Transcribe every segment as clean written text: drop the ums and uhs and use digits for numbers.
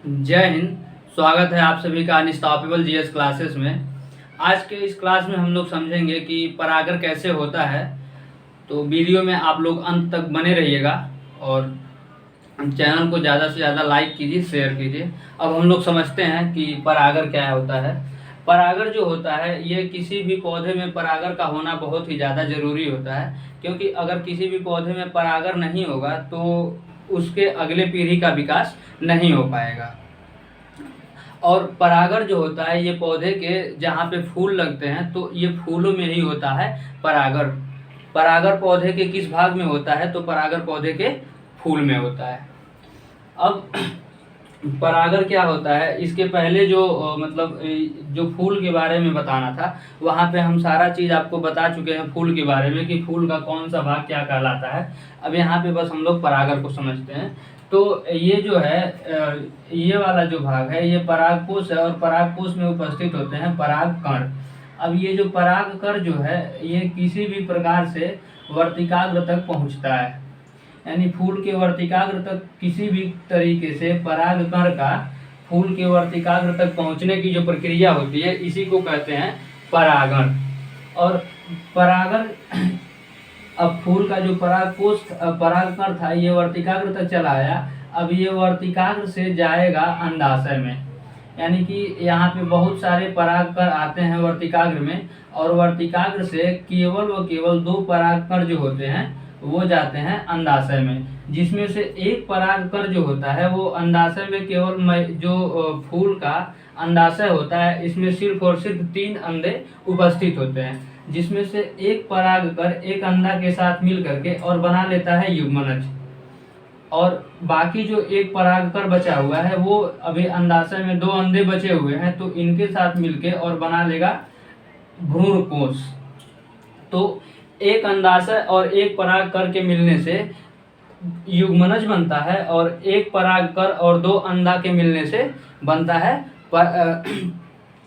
जय हिंद। स्वागत है आप सभी का अनस्टॉपेबल जीएस क्लासेस में। आज के इस क्लास में हम लोग समझेंगे कि परागर कैसे होता है। तो वीडियो में आप लोग अंत तक बने रहिएगा और चैनल को ज़्यादा से ज़्यादा लाइक कीजिए, शेयर कीजिए। अब हम लोग समझते हैं कि परागर क्या होता है। परागर जो होता है ये किसी भी पौधे में परागर का होना बहुत ही ज़्यादा ज़रूरी होता है, क्योंकि अगर किसी भी पौधे में परागर नहीं होगा तो उसके अगले पीढ़ी का विकास नहीं हो पाएगा। और परागर जो होता है ये पौधे के जहाँ पे फूल लगते हैं तो ये फूलों में ही होता है परागर। परागर पौधे के किस भाग में होता है? तो परागर पौधे के फूल में होता है। अब परागर क्या होता है, इसके पहले जो जो फूल के बारे में बताना था वहाँ पे हम सारा चीज़ आपको बता चुके हैं फूल के बारे में कि फूल का कौन सा भाग क्या कहलाता है। अब यहाँ पे बस हम लोग परागर को समझते हैं। तो ये जो है ये वाला जो भाग है ये परागकोश है और परागकोश में उपस्थित होते हैं परागकण। अब ये जो परागकण जो है ये किसी भी प्रकार से वर्तिकाग्र तक पहुँचता है, यानी फूल के वर्तिकाग्र तक किसी भी तरीके से परागकण का फूल के वर्तिकाग्र तक पहुंचने की जो प्रक्रिया होती है इसी को कहते हैं परागण। और परागण अब फूल का जो परागकण था ये वर्तिकाग्र तक चला आया। अब ये वर्तिकाग्र से जाएगा अंडाशय में, यानी कि यहाँ पे बहुत सारे परागकण आते हैं वर्तिकाग्र में, और वर्तिकाग्र से केवल व केवल 2 परागकण जो होते हैं वो जाते हैं अंडाशय में, जिसमें से एक परागकण जो होता है वो अंडाशय में केवल जो फूल का अंडाशय होता है इसमें सिर्फ और सिर्फ 3 अंडे उपस्थित होते हैं, जिसमें से एक परागकण एक अंडा के साथ मिल करके और बना लेता है युग्मनज, और बाकी जो एक परागकण बचा हुआ है वो अभी अंडाशय में 2 अंडे बचे हुए हैं तो इनके साथ मिलके और बना लेगा भ्रूणकोश। तो एक अंडाशय और एक परागकण के मिलने से युग्मनज बनता है और एक परागकण और 2 अंडा के मिलने से बनता है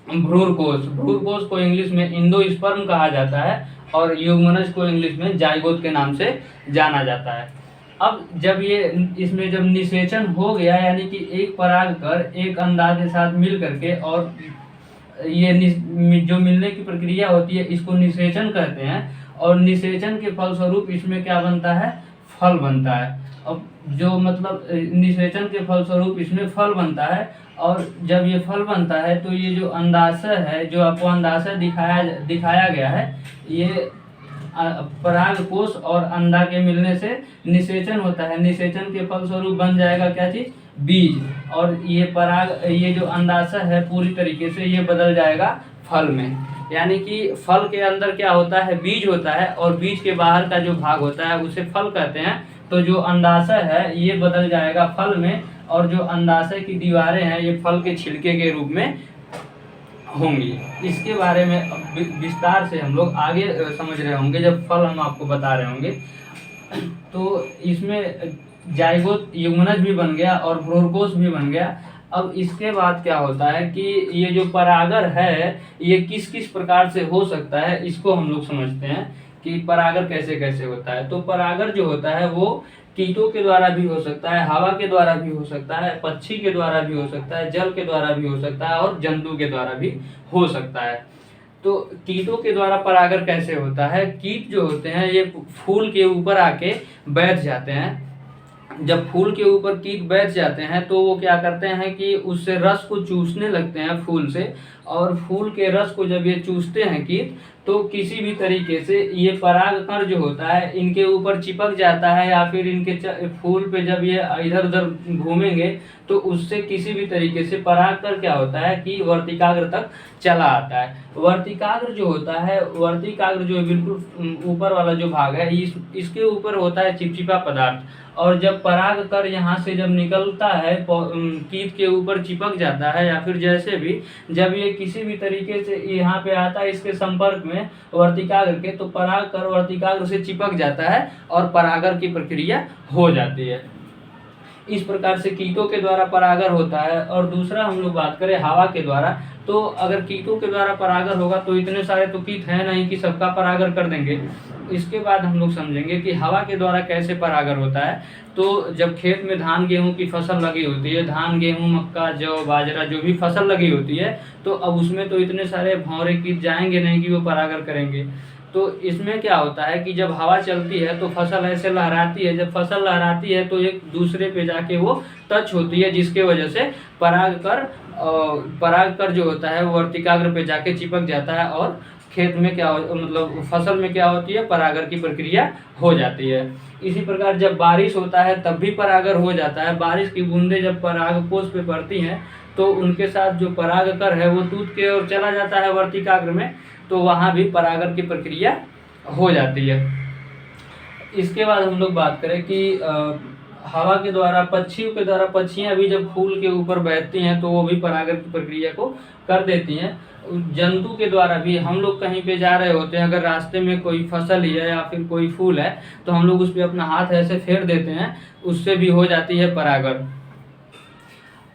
भ्रूणकोश। भ्रूणकोश को इंग्लिश में इंडोस्पर्म कहा जाता है और युग्मनज को इंग्लिश में जाइगोट के नाम से जाना जाता है। अब जब ये इसमें जब निषेचन हो गया, यानी कि एक परागकण एक अंडा के साथ मिल करके और ये जो मिलने की प्रक्रिया होती है इसको निषेचन कहते हैं, और निषेचन के फलस्वरूप इसमें क्या बनता है? फल बनता है। अब जो निषेचन के फलस्वरूप इसमें फल बनता है, और जब ये फल बनता है तो ये जो अंडाशय है, जो आपको अंडाशय दिखाया गया है, ये परागकोश और अंडा के मिलने से निषेचन होता है। निषेचन के फलस्वरूप बन जाएगा क्या चीज? बीज। और ये जो अंडाशय है पूरी तरीके से ये बदल जाएगा फल में, यानी कि फल के अंदर क्या होता है? बीज होता है, और बीज के बाहर का जो भाग होता है उसे फल कहते हैं। तो जो अंडाशय है ये बदल जाएगा फल में, और जो अंडाशय की दीवारें हैं ये फल के छिलके के रूप में होंगी। इसके बारे में विस्तार से हम लोग आगे समझ रहे होंगे जब फल हम आपको बता रहे होंगे। तो इसमें जाइगोट युग्मनज भी बन गया और भ्रूणकोश भी बन गया। अब इसके बाद क्या होता है कि ये जो परागर है ये किस किस प्रकार से हो सकता है इसको हम लोग समझते हैं कि परागर कैसे कैसे होता है। तो परागर जो होता है वो कीटों के द्वारा भी हो सकता है, हवा के द्वारा भी हो सकता है, पक्षी के द्वारा भी हो सकता है, जल के द्वारा भी हो सकता है, और जंतु के द्वारा भी हो सकता है। तो कीटों के द्वारा परागर कैसे होता है? कीट जो होते हैं ये फूल के ऊपर आके बैठ जाते हैं। जब फूल के ऊपर कीट बैठ जाते हैं तो वो क्या करते हैं कि उससे रस को चूसने लगते हैं फूल से, और फूल के रस को जब ये चूसते हैं कीट तो किसी भी तरीके से ये परागकण जो होता है इनके ऊपर चिपक जाता है, या फिर इनके फूल पे जब ये इधर उधर घूमेंगे तो उससे किसी भी तरीके से परागकण क्या होता है कि वर्तिकाग्र तक चला आता है। वर्तिकाग्र जो होता है, वर्तिकाग्र जो बिल्कुल ऊपर वाला जो भाग है इसके ऊपर होता है चिपचिपा पदार्थ, और जब परागकण यहाँ से जब निकलता है कीट के ऊपर चिपक जाता है, या फिर जैसे भी जब ये किसी भी तरीके से यहाँ पे आता है इसके संपर्क में वर्तिकाग्र के, तो परागकण वर्तिकाग्र से चिपक जाता है और परागण की प्रक्रिया हो जाती है। इस प्रकार से कीटों के द्वारा परागण होता है। और दूसरा हम लोग बात करें हवा के द्वारा, तो अगर कीटों के द्वारा परागण होगा तो इतने सारे तो कीट हैं नहीं कि सबका परागण कर देंगे। इसके बाद हम लोग समझेंगे कि हवा के द्वारा कैसे परागण होता है। तो जब खेत में धान गेहूं की फसल लगी होती है, धान गेहूं मक्का जौ बाजरा जो भी फसल लगी होती है, तो अब उसमें तो इतने सारे भंवरे कीट जाएंगे नहीं कि वो परागण करेंगे। तो इसमें क्या होता है कि जब हवा चलती है तो फसल ऐसे लहराती है, जब फसल लहराती है तो एक दूसरे पे जाके वो टच होती है, जिसके वजह से परागकर जो होता है वो वर्तिकाग्र पे जाके चिपक जाता है और खेत में क्या मतलब फसल में क्या होती है, परागण की प्रक्रिया हो जाती है। इसी प्रकार जब बारिश होता है तब भी परागण हो जाता है। बारिश की बूंदें जब परागकोश पे पड़ती हैं तो उनके साथ जो परागकर है वो टूट के और चला जाता है वर्तिकाग्र में, तो वहाँ भी परागण की प्रक्रिया हो जाती है। इसके बाद हम लोग बात करें कि हवा के द्वारा पक्षियों के द्वारा पक्षियाँ भी जब फूल के ऊपर बैठती हैं तो वो भी परागण की प्रक्रिया को कर देती हैं। जंतु के द्वारा भी हम लोग कहीं पे जा रहे होते हैं, अगर रास्ते में कोई फसल ही है या फिर कोई फूल है तो हम लोग उस पर अपना हाथ ऐसे फेर देते हैं, उससे भी हो जाती है परागण।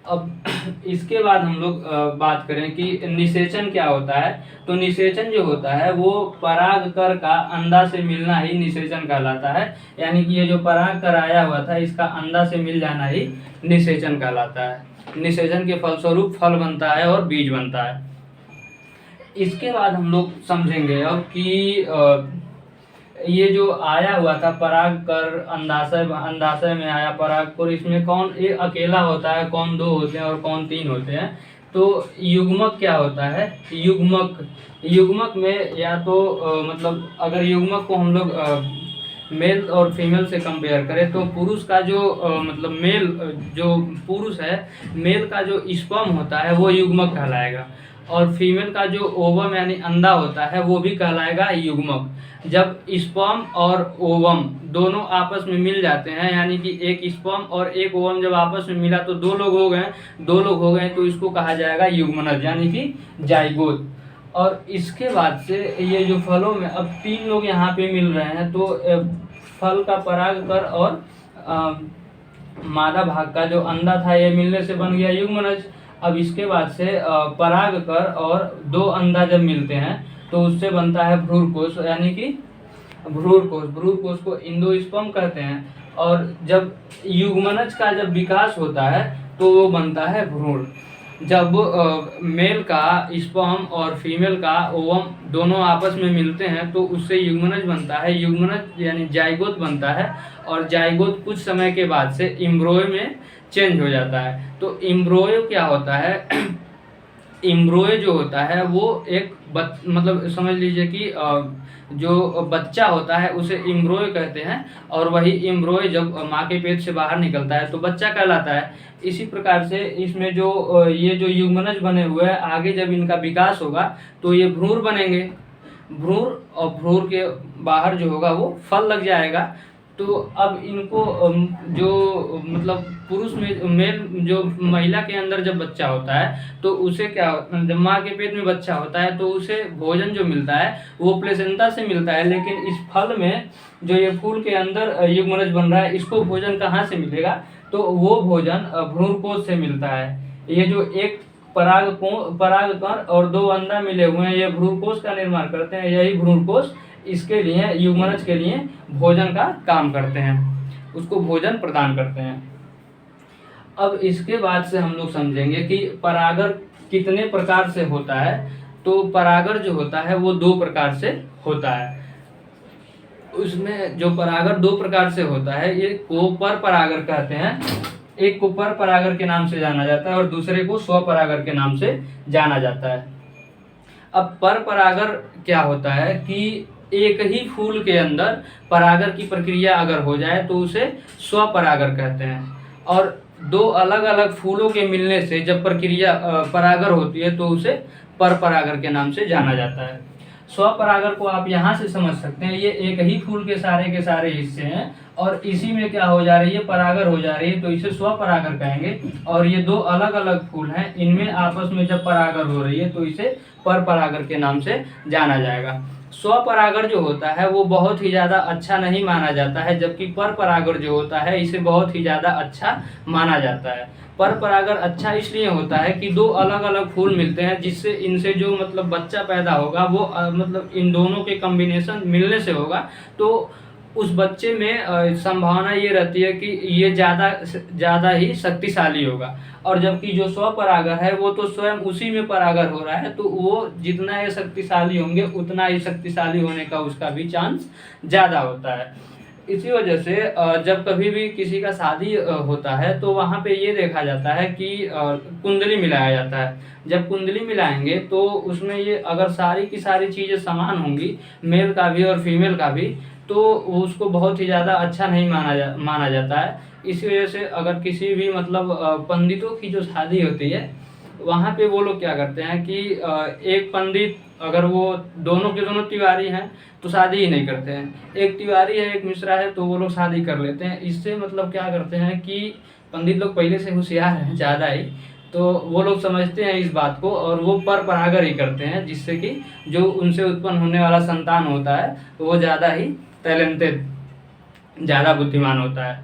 अब इसके बाद हम लोग बात करें कि निषेचन क्या होता है। तो निषेचन जो होता है वो परागकर का अंडा से मिलना ही निषेचन कहलाता है। यानी कि ये जो परागकर आया हुआ था इसका अंडा से मिल जाना ही निषेचन कहलाता है। निषेचन के फलस्वरूप फल बनता है और बीज बनता है। इसके बाद हम लोग समझेंगे अब कि ये जो आया हुआ था परागकर अंडाशय में आया परागकर, इसमें कौन एक अकेला होता है, कौन दो होते हैं और कौन तीन होते हैं। तो युग्मक क्या होता है, युग्मक में या तो मतलब अगर युग्मक को हम लोग मेल और फीमेल से कंपेयर करें तो पुरुष का जो मतलब मेल जो पुरुष है, मेल का जो स्पर्म होता है वो युग्मक कहलाएगा, और फीमेल का जो ओवम यानी अंडा होता है वो भी कहलाएगा युग्मक। जब स्पर्म और ओवम दोनों आपस में मिल जाते हैं, यानी कि एक स्पर्म और एक ओवम जब आपस में मिला तो दो लोग हो गए तो इसको कहा जाएगा युग्मनज यानी कि जाइगोट। और इसके बाद से ये जो फलों में अब तीन लोग यहाँ पे मिल रहे हैं, तो फल का परागकर और मादा भाग का जो अंडा था ये मिलने से बन गया युग्मनज। अब इसके बाद से परागकर और दो अंडा जब मिलते हैं तो उससे बनता है भ्रूणकोश, यानी कि भ्रूणकोश को इंडोस्पर्म कहते हैं। और जब युग्मनज का जब विकास होता है तो वो बनता है भ्रूण। जब मेल का स्पर्म और फीमेल का ओवम दोनों आपस में मिलते हैं तो उससे युग्मनज बनता है, युग्मनज यानी जाइगोट बनता है, और जाइगोट कुछ समय के बाद से एम्ब्रॉय में चेंज हो जाता है। तो एम्ब्रॉय क्या होता है, एम्ब्रॉय जो होता है वो एक मतलब समझ लीजिए कि जो बच्चा होता है उसे एम्ब्रॉय कहते हैं, और वही एम्ब्रॉय जब माँ के पेट से बाहर निकलता है तो बच्चा कहलाता है। इसी प्रकार से इसमें जो ये जो युग्मनज बने हुए हैं आगे जब इनका विकास होगा तो ये भ्रूण बनेंगे, भ्रूण, और भ्रूण के बाहर जो होगा वो फल लग जाएगा। तो अब इनको जो मतलब पुरुष में मेल जो महिला के अंदर जब बच्चा होता है तो उसे क्या, जब माँ के पेट में बच्चा होता है तो उसे भोजन जो मिलता है वो प्लेसेंटा से मिलता है, लेकिन इस फल में जो ये फूल के अंदर युग्मनज बन रहा है इसको भोजन कहाँ से मिलेगा, तो वो भोजन भ्रूणकोश से मिलता है। ये जो एक परागकण और दो अंडा मिले हुए हैं ये भ्रूणकोश का निर्माण करते हैं, यही भ्रूणकोश इसके लिए युग्मनज के लिए भोजन का काम करते हैं, उसको भोजन प्रदान करते हैं। अब इसके बाद से हम लोग समझेंगे कि परागण कितने प्रकार से होता है। तो परागण जो होता है वो दो प्रकार से होता है। उसमें जो परागण दो प्रकार से होता है ये को पर परागण कहते हैं। एक को पर परागण के नाम से जाना जाता है और दूसरे को स्वपरागण के नाम से जाना जाता है। अब पर परागण क्या होता है कि एक ही फूल के अंदर परागण की प्रक्रिया अगर हो जाए तो उसे स्वपरागण कहते हैं, और दो अलग अलग फूलों के मिलने से जब प्रक्रिया परागण होती है तो उसे पर परागण के नाम से जाना जाता है। स्वपरागण को आप यहाँ से समझ सकते हैं, ये एक ही फूल के सारे हिस्से हैं और इसी में क्या हो जा रही है, परागण हो जा रही है, तो इसे स्वपरागण कहेंगे। और ये दो अलग अलग फूल हैं, इनमें आपस में जब परागण हो रही है तो इसे पर परागण के नाम से जाना जाएगा। स्वपरागण जो होता है वो बहुत ही ज़्यादा अच्छा नहीं माना जाता है, जबकि पर परागण जो होता है इसे बहुत ही ज़्यादा अच्छा माना जाता है। पर परागण अच्छा इसलिए होता है कि दो अलग अलग फूल मिलते हैं, जिससे इनसे जो मतलब बच्चा पैदा होगा वो मतलब इन दोनों के कॉम्बिनेशन मिलने से होगा, तो उस बच्चे में संभावना ये रहती है कि ये ज़्यादा ही शक्तिशाली होगा। और जबकि जो स्वपरागण है वो तो स्वयं उसी में परागण हो रहा है, तो वो जितना ये शक्तिशाली होंगे उतना ही शक्तिशाली होने का उसका भी चांस ज़्यादा होता है। इसी वजह से जब कभी भी किसी का शादी होता है तो वहाँ पे ये देखा जाता है कि कुंडली मिलाया जाता है। जब कुंडली मिलाएंगे तो उसमें ये अगर सारी की सारी चीज़ें समान होंगी, मेल का भी और फीमेल का भी, तो उसको बहुत ही ज़्यादा अच्छा नहीं माना जाता है। इसी वजह से अगर किसी भी मतलब पंडितों की जो शादी होती है, वहाँ पे वो लोग क्या करते हैं कि एक पंडित अगर वो दोनों के दोनों तिवारी हैं तो शादी ही नहीं करते हैं, एक तिवारी है एक मिश्रा है तो वो लोग शादी कर लेते हैं। इससे मतलब क्या करते हैं कि पंडित लोग पहले से होशियार हैं ज़्यादा ही, तो वो लोग समझते हैं इस बात को और वो पर परागण ही करते हैं, जिससे कि जो उनसे उत्पन्न होने वाला संतान होता है तो वो ज़्यादा ही टैलेंटेड, ज़्यादा बुद्धिमान होता है।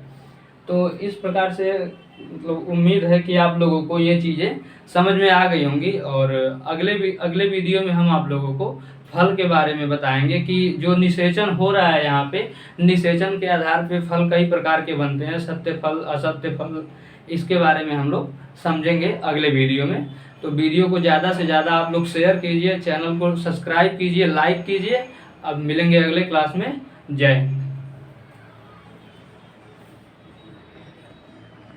तो इस प्रकार से मतलब उम्मीद है कि आप लोगों को ये चीज़ें समझ में आ गई होंगी, और अगले वीडियो में हम आप लोगों को फल के बारे में बताएंगे कि जो निषेचन हो रहा है यहाँ पे, निषेचन के आधार पे फल कई प्रकार के बनते हैं, सत्य फल, असत्य फल, इसके बारे में हम लोग समझेंगे अगले वीडियो में। तो वीडियो को ज़्यादा से ज़्यादा आप लोग शेयर कीजिए, चैनल को सब्सक्राइब कीजिए, लाइक कीजिए। अब मिलेंगे अगले क्लास में। जय हिंद।